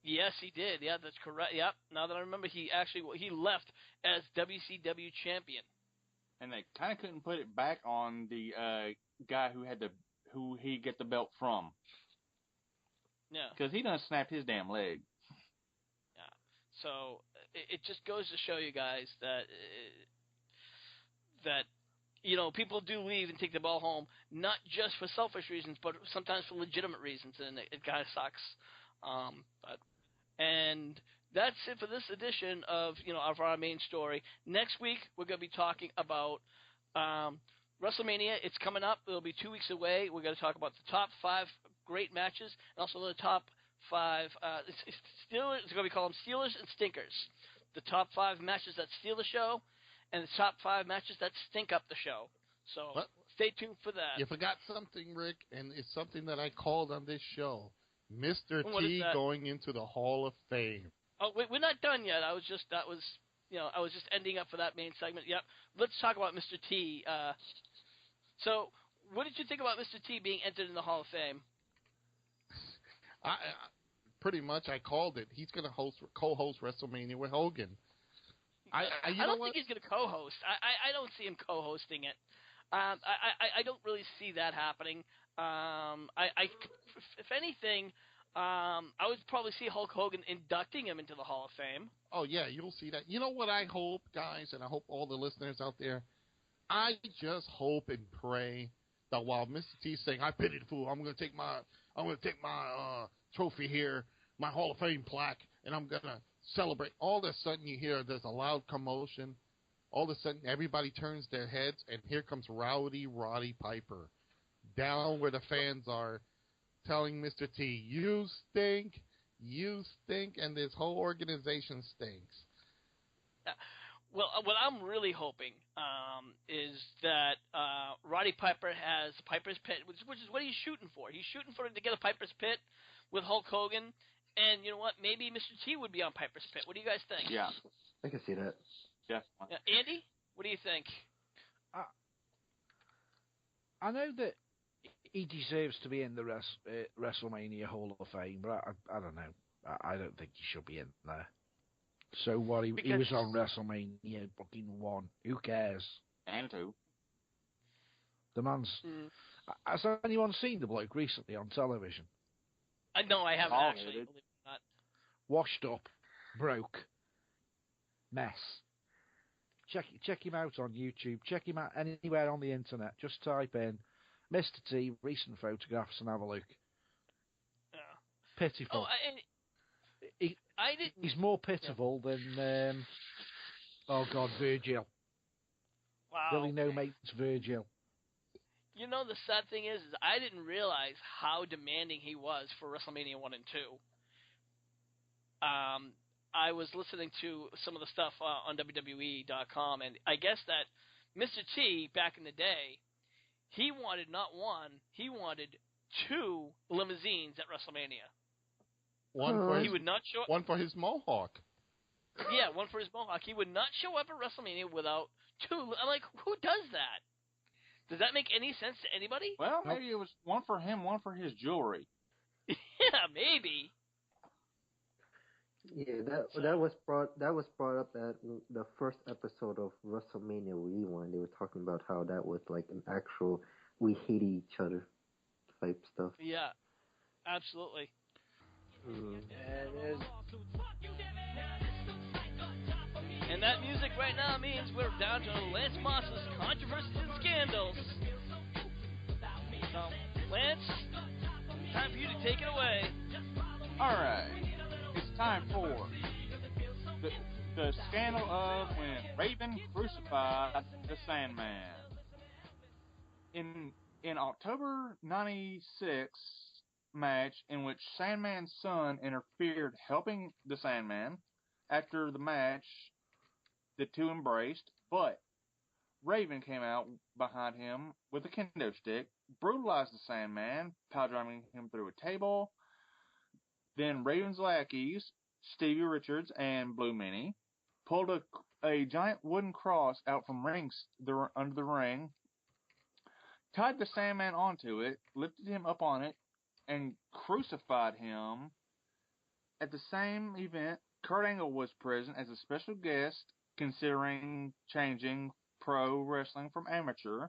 D: Yes, he did. Yeah, that's correct. Yep. Now that I remember, he left as WCW champion.
G: And they kind of couldn't put it back on the guy who he get the belt from.
D: Yeah.
G: Because he done snapped his damn leg.
D: Yeah. So it just goes to show you guys that people do leave and take the ball home, not just for selfish reasons, but sometimes for legitimate reasons, and it kind of sucks. And that's it for this edition of our main story. Next week we're going to be talking about WrestleMania. It's coming up. It'll be 2 weeks away. We're going to talk about the top 5 great matches, and also the top 5. It's going to be called Stealers and Stinkers. The top 5 matches that steal the show, and the top 5 matches that stink up the show. So stay tuned for that.
F: You forgot something, Rick, and it's something that I called on this show. Mr.
D: What
F: T going into the Hall of Fame.
D: Oh, wait, we're not done yet. I was just ending up for that main segment. Yep. Let's talk about Mr. T. So, what did you think about Mr. T being entered in the Hall of Fame?
F: I pretty much I called it. He's going to co-host WrestleMania with Hogan. I don't
D: think he's going to co-host. I don't see him co-hosting it. I don't really see that happening. If anything, I would probably see Hulk Hogan inducting him into the Hall of Fame.
F: Oh, yeah, you'll see that. You know what I hope, guys, and I hope all the listeners out there, I just hope and pray that while Mr. T's saying, I pity the fool, I'm going to take my trophy here, my Hall of Fame plaque, and I'm going to celebrate. All of a sudden you hear there's a loud commotion. All of a sudden everybody turns their heads, and here comes Rowdy Roddy Piper down where the fans are, telling Mr. T, you stink, and this whole organization stinks.
D: Well, what I'm really hoping is that Roddy Piper has Piper's Pit, which is what he's shooting for. He's shooting for to get a Piper's Pit with Hulk Hogan, and you know what? Maybe Mr. T would be on Piper's Pit. What do you guys think?
G: Yeah.
H: I can see that.
G: Yeah.
D: Andy, what do you think?
E: I know that he deserves to be in the WrestleMania Hall of Fame, but I don't know. I don't think he should be in there. So what? He was on WrestleMania fucking 1. Who cares?
G: And 2.
E: The man's. Has anyone seen the bloke recently on television?
D: No, I haven't actually. Believe it or not.
E: Washed up, broke, mess. Check him out on YouTube. Check him out anywhere on the internet. Just type in Mr. T recent photographs and have a look. Pitiful. He's more pitiful than Virgil.
D: Wow.
E: Really no mate's Virgil.
D: You know, the sad thing is I didn't realize how demanding he was for WrestleMania 1 and 2. I was listening to some of the stuff on WWE.com, and I guess that Mr. T, back in the day, he wanted not one, he wanted 2 limousines at WrestleMania.
F: One for his mohawk.
D: Yeah, one for his mohawk. He would not show up at WrestleMania without 2. I'm like, who does that? Does that make any sense to anybody?
G: Well, maybe it was one for him, one for his jewelry.
D: Yeah, maybe.
H: Yeah, that was brought up at the first episode of WrestleMania Rewind. They were talking about how that was like an actual we hate each other type stuff.
D: Yeah, absolutely. And that music right now means we're down to Lance Moss's controversies and scandals. So, Lance, time for you to take it away.
G: All right. It's time for the scandal of when Raven crucified the Sandman. In October '96 match in which Sandman's son interfered helping the Sandman. After the match, the two embraced, but Raven came out behind him with a kendo stick, brutalized the Sandman, power-driving him through a table. Then Raven's lackeys, Stevie Richards and Blue Meanie, pulled a giant wooden cross out from under the ring, tied the Sandman onto it, lifted him up on it, and crucified him. At the same event, Kurt Angle was present as a special guest, considering changing pro wrestling from amateur,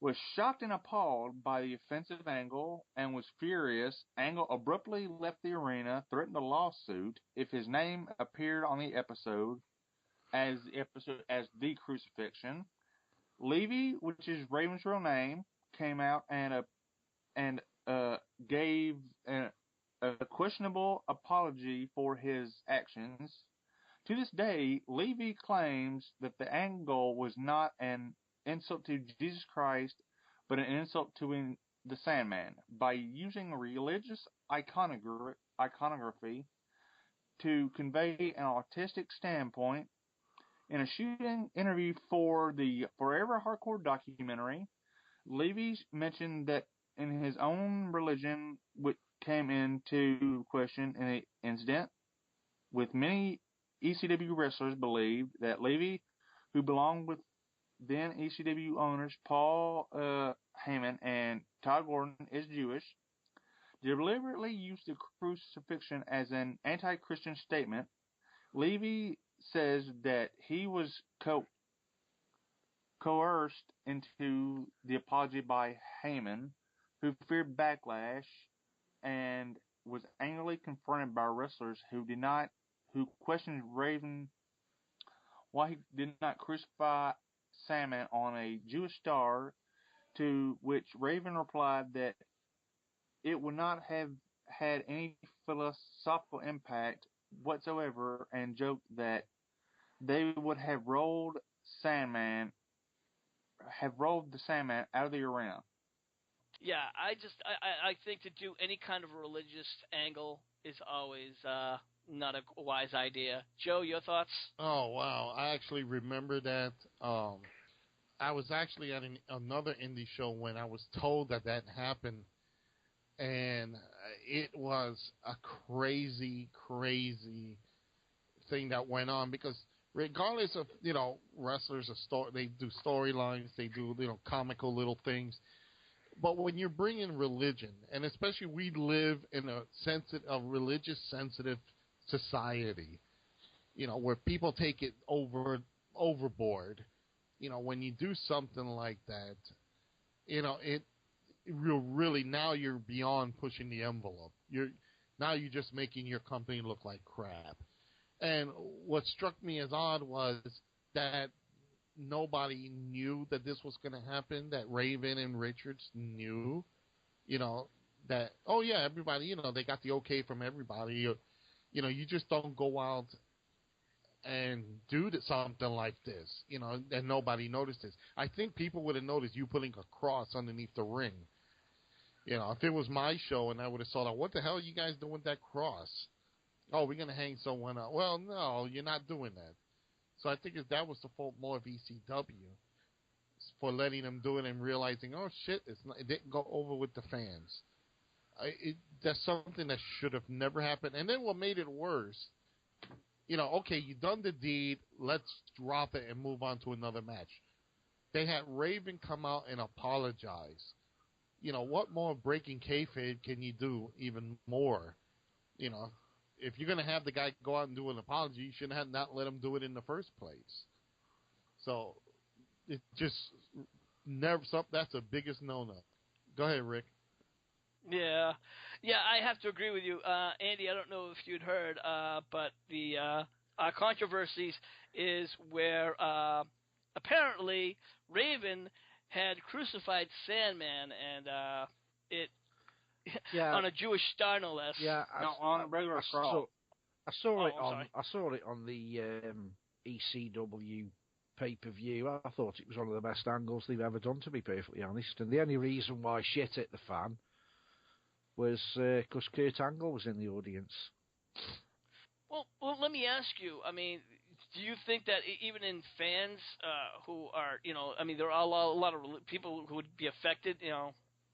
G: was shocked and appalled by the offensive Angle, and was furious. Angle abruptly left the arena, threatened a lawsuit if his name appeared on the episode as the crucifixion. Levy, which is Raven's real name, came out and gave a questionable apology for his actions. To this day, Levy claims that the Angle was not an insult to Jesus Christ, but an insult to the Sandman by using religious iconography to convey an autistic standpoint. In a shooting interview for the Forever Hardcore documentary, Levy mentioned that in his own religion, which came into question in an incident with many ECW wrestlers, believed that Levy, who belonged with then ECW owners Paul Heyman and Todd Gordon, is Jewish, deliberately used the crucifixion as an anti-Christian statement. Levy says that he was coerced into the apology by Heyman, who feared backlash and was angrily confronted by wrestlers who questioned Raven why he did not crucify Sandman on a Jewish star, to which Raven replied that it would not have had any philosophical impact whatsoever, and joked that they would have rolled the Sandman out of the arena.
D: Yeah, I think to do any kind of religious angle is always not a wise idea. Joe, your thoughts?
F: Oh, wow. I actually remember that. I was actually at another indie show when I was told that happened, and it was a crazy, crazy thing that went on, because regardless of, wrestlers, they do storylines, they do, comical little things. But when you're bringing religion, and especially we live in a religious sensitive society, where people take it overboard, when you do something like that, it really, now you're beyond pushing the envelope. You're just making your company look like crap. And what struck me as odd was that nobody knew that this was going to happen, that Raven and Richards knew, that, oh yeah, everybody, they got the okay from everybody. You just don't go out and do something like this, and nobody noticed this. I think people would have noticed you putting a cross underneath the ring. If it was my show and I would have saw that, what the hell are you guys doing with that cross? Oh, we're going to hang someone up. Well, no, you're not doing that. So I think that was the fault more of ECW for letting them do it and realizing, oh shit, it didn't go over with the fans. That's something that should have never happened. And then what made it worse, okay, you done the deed, let's drop it and move on to another match. They had Raven come out and apologize. What more breaking kayfabe can you do even more? If you're going to have the guy go out and do an apology, you shouldn't have not let him do it in the first place. So it just never, that's the biggest no-no. Go ahead, Rick.
D: Yeah, I have to agree with you, Andy. I don't know if you'd heard, but the controversies is where apparently Raven had crucified Sandman, and it on a Jewish star, no less.
E: Yeah,
G: on a regular cross.
E: I saw
D: Oh,
E: it
D: I'm
E: on.
D: sorry.
E: I saw it on the ECW pay-per-view. I thought it was one of the best angles they've ever done, to be perfectly honest. And the only reason why shit hit the fan was because Kurt Angle was in the audience.
D: Well, let me ask you. I mean, do you think that even in fans who are, I mean, there are a lot of people who would be affected,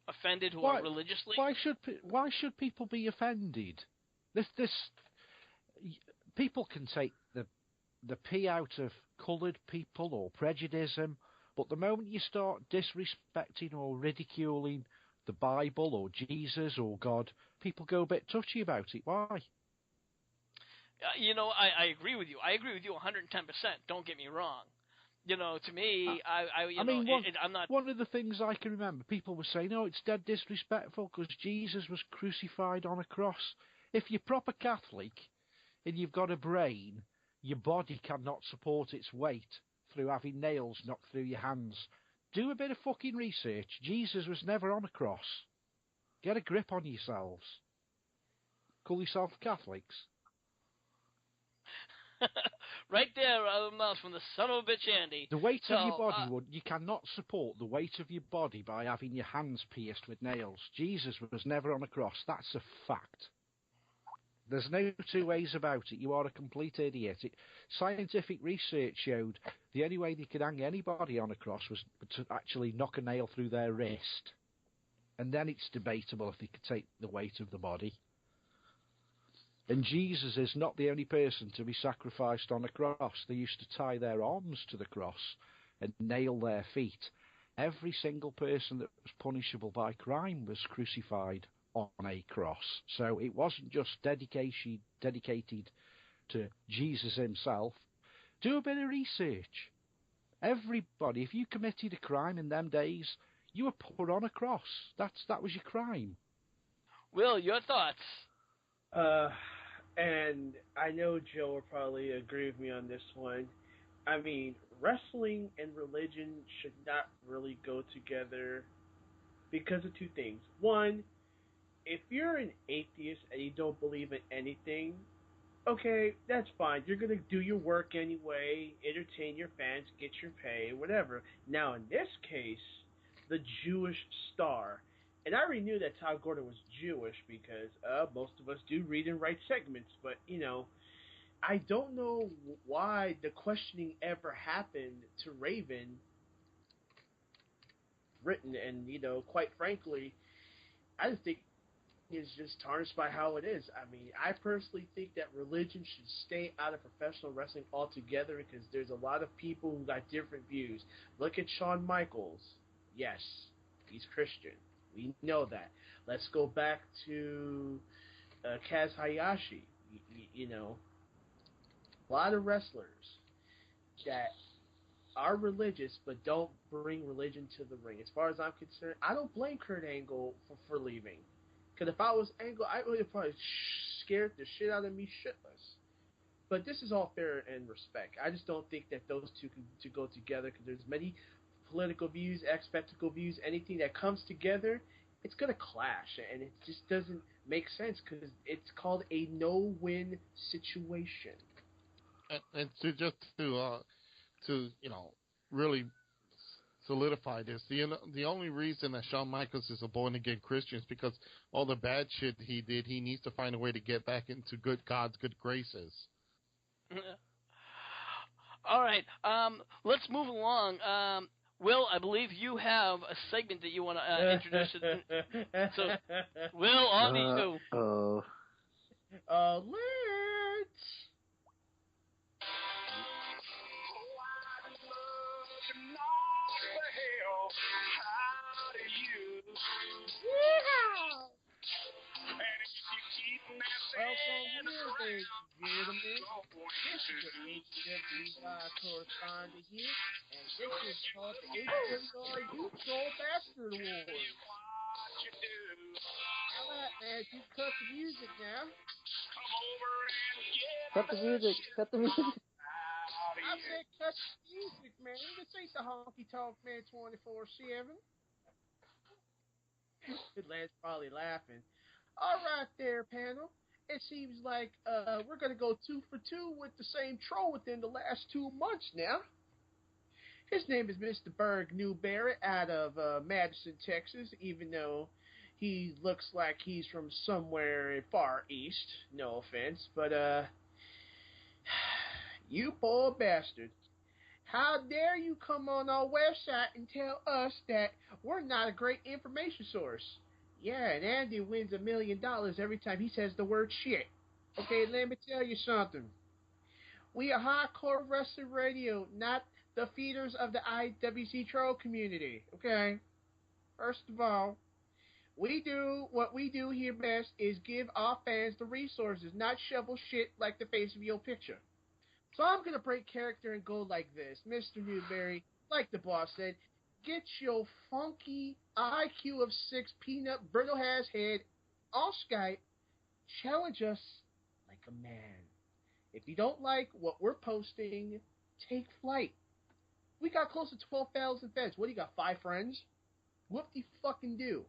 D: offended who are religiously?
E: Why should people be offended? People can take the pee out of coloured people or prejudice them, but the moment you start disrespecting or ridiculing the Bible or Jesus or God, people go a bit touchy about it. Why?
D: I agree with you. I agree with you 110%. Don't get me wrong. To me, I'm not.
E: One of the things I can remember, people were saying, "Oh, it's dead disrespectful because Jesus was crucified on a cross." If you're proper Catholic and you've got a brain, your body cannot support its weight through having nails knocked through your hands. Do a bit of fucking research. Jesus was never on a cross. Get a grip on yourselves. Call yourself Catholics.
D: Right there out of the mouth from the son of a bitch, Andy.
E: The weight of your body, you cannot support the weight of your body by having your hands pierced with nails. Jesus was never on a cross. That's a fact. There's no two ways about it. You are a complete idiot. Scientific research showed the only way they could hang anybody on a cross was to actually knock a nail through their wrist. And then it's debatable if they could take the weight of the body. And Jesus is not the only person to be sacrificed on a cross. They used to tie their arms to the cross and nail their feet. Every single person that was punishable by crime was crucified on a cross. So it wasn't just dedicated to Jesus himself. Do a bit of research. Everybody, if you committed a crime in them days, you were put on a cross. That was your crime.
D: Will, your thoughts?
I: And I know Joe will probably agree with me on this one. I mean, wrestling and religion should not really go together because of two things. One, if you're an atheist and you don't believe in anything, okay, that's fine. You're going to do your work anyway, entertain your fans, get your pay, whatever. Now, in this case, the Jewish star. And I already knew that Todd Gordon was Jewish because most of us do read and write segments, but, I don't know why the questioning ever happened to Raven written, and, quite frankly, I just think is just tarnished by how it is. I mean, I personally think that religion should stay out of professional wrestling altogether because there's a lot of people who got different views. Look at Shawn Michaels. Yes, he's Christian. We know that. Let's go back to Kaz Hayashi. A lot of wrestlers that are religious but don't bring religion to the ring. As far as I'm concerned, I don't blame Kurt Angle for leaving. Because if I was Angle, I would have probably scared the shit out of me shitless. But this is all fair and respect. I just don't think that those two can go together because there's many political views, spectacle views, anything that comes together, it's going to clash. And it just doesn't make sense because it's called a no-win situation.
F: And to really solidify this, the only reason that Shawn Michaels is a born again Christian is because all the bad shit he did, he needs to find a way to get back into God's good graces.
D: All right, let's move along. Will, I believe you have a segment that you want to introduce. So, Will, on to you.
I: Let's. Welcome here, ladies and gentlemen. This is your HWY correspondent here, and this is called the HWR Youth Troll Bastard Awards. Alright, man, you cut the music now.
H: Cut the music. Cut the music.
I: I said cut the music, man. This ain't the Honky Tonk Man 24/7. Lad's probably laughing. All right there, panel. it seems like we're going to go 2 for 2 with the same troll within the last 2 months now. His name is Mr. Berg Newberry out of Madison, Texas, even though he looks like he's from somewhere far east. No offense, but you poor bastard. How dare you come on our website and tell us that we're not a great information source? Yeah, and Andy wins $1 million every time he says the word shit. Okay, let me tell you something. We are hardcore wrestling radio, not the feeders of the IWC troll community. Okay? First of all, what we do here best is give our fans the resources, not shovel shit like the face of your picture. So I'm going to break character and go like this. Mr. Newberry, like the boss said, get your funky IQ of 6 peanut brittle ass head on Skype. Challenge us like a man. If you don't like what we're posting, take flight. We got close to 12,000 fans. What do you got, 5 friends? Whoop-de-fucking-do.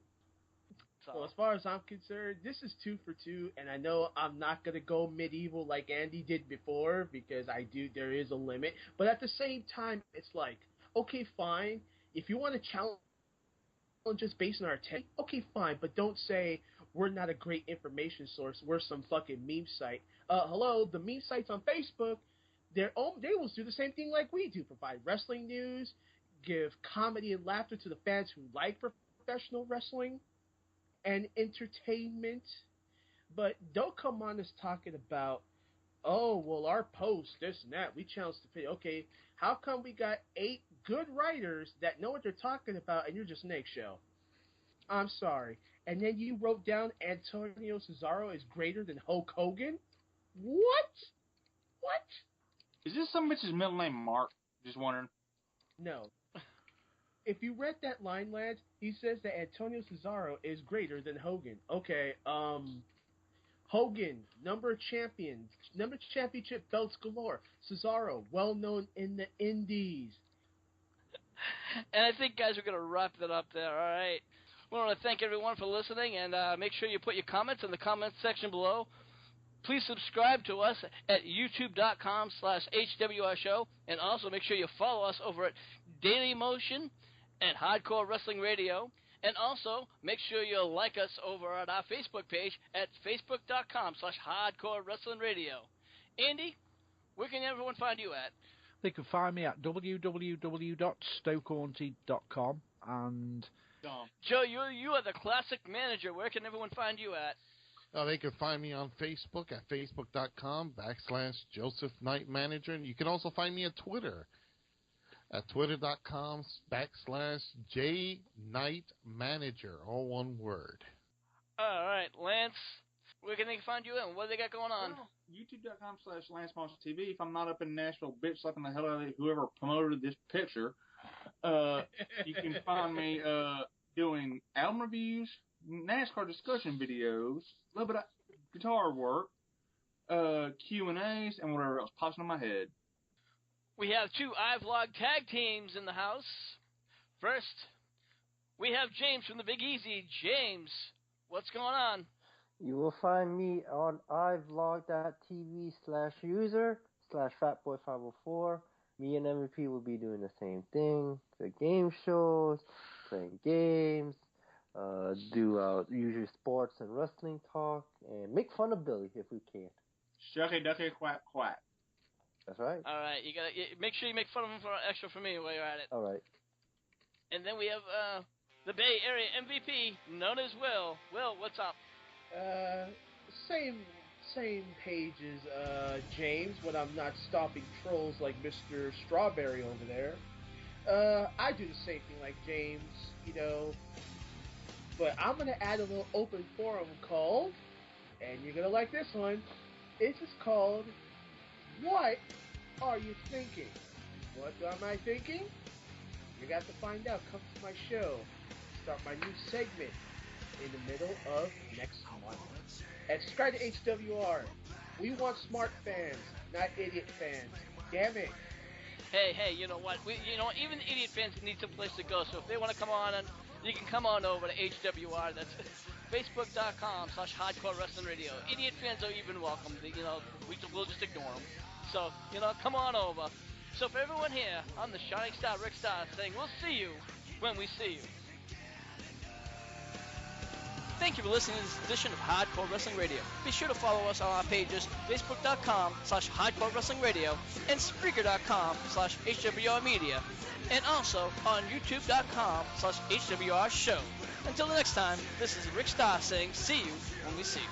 I: Well, as far as I'm concerned, this is 2 for 2, and I know I'm not going to go medieval like Andy did before, because there is a limit. But at the same time, it's like, okay, fine. If you want to challenge us based on our tech, okay, fine, but don't say we're not a great information source. We're some fucking meme site. Hello, the meme sites on Facebook, they will do the same thing like we do. Provide wrestling news, give comedy and laughter to the fans who like professional wrestling and entertainment, but don't come on us talking about, oh, well, our post, this and that, we challenge the pay. Okay, how come we got 8 good writers that know what they're talking about and you're just an eggshell? I'm sorry. And then you wrote down Antonio Cesaro is greater than Hulk Hogan? What? What?
G: Is this some bitch's middle name Mark? Just wondering.
I: No. If you read that line, lads, he says that Antonio Cesaro is greater than Hogan. Okay, Hogan, number of championship belts galore. Cesaro, well known in the indies.
D: And I think, guys, we're going to wrap that up there, all right? We want to thank everyone for listening, and make sure you put your comments in the comments section below. Please subscribe to us at youtube.com/HWR Show, and also make sure you follow us over at Daily Motion and Hardcore Wrestling Radio, and also make sure you like us over at our Facebook page at facebook.com/Hardcore Wrestling Radio. Andy, where can everyone find you at?
E: They can find me at www.stokehaunted.com and...
D: Joe, you are the classic manager. Where can everyone find you at?
F: They can find me on Facebook at facebook.com/Joseph Knight Manager. And you can also find me at Twitter at twitter.com/J Knight Manager, all one word.
D: All right, Lance, where can they find you and what they got going on?
G: Well, youtube.com/Lance Monster TV. If I'm not up in Nashville bitch slapping the hell out of whoever promoted this picture, you can find me doing album reviews, NASCAR discussion videos, a little bit of guitar work, Q&As, and whatever else pops in my head.
D: We have 2 iVlog tag teams in the house. First, we have James from the Big Easy. James, what's going on?
H: You will find me on ivlog.tv/user/fatboy504. Me and MVP will be doing the same thing. The game shows, playing games, do usual sports and wrestling talk, and make fun of Billy if we can.
G: Shucky ducky quack quack.
H: That's right.
D: All right, you gotta make sure you make fun of him for extra for me while you're at it.
H: All right.
D: And then we have the Bay Area MVP, known as Will. Will, what's up?
I: Same page as James when I'm not stopping trolls like Mr. Strawberry over there. I do the same thing like James, but I'm going to add a little open forum called, and you're going to like this one, it's just called, What Are You Thinking? What am I thinking? You got to find out. Come to my show. Start my new segment in the middle of next month. And subscribe to HWR. We want smart fans, not idiot fans. Damn it.
D: Hey, you know what? Even idiot fans need some place to go. So if they want to come on, you can come on over to HWR. Facebook.com/Hardcore Wrestling Radio. Idiot fans are even welcome. We'll just ignore them. So, come on over. So for everyone here, I'm the Shining Star, Rick Starr, saying we'll see you when we see you. Thank you for listening to this edition of Hardcore Wrestling Radio. Be sure to follow us on our pages, Facebook.com/Hardcore Wrestling Radio and Spreaker.com/HWR Media, and also on YouTube.com/HWR Show. Until the next time, this is Rick Starr saying see you when we see you.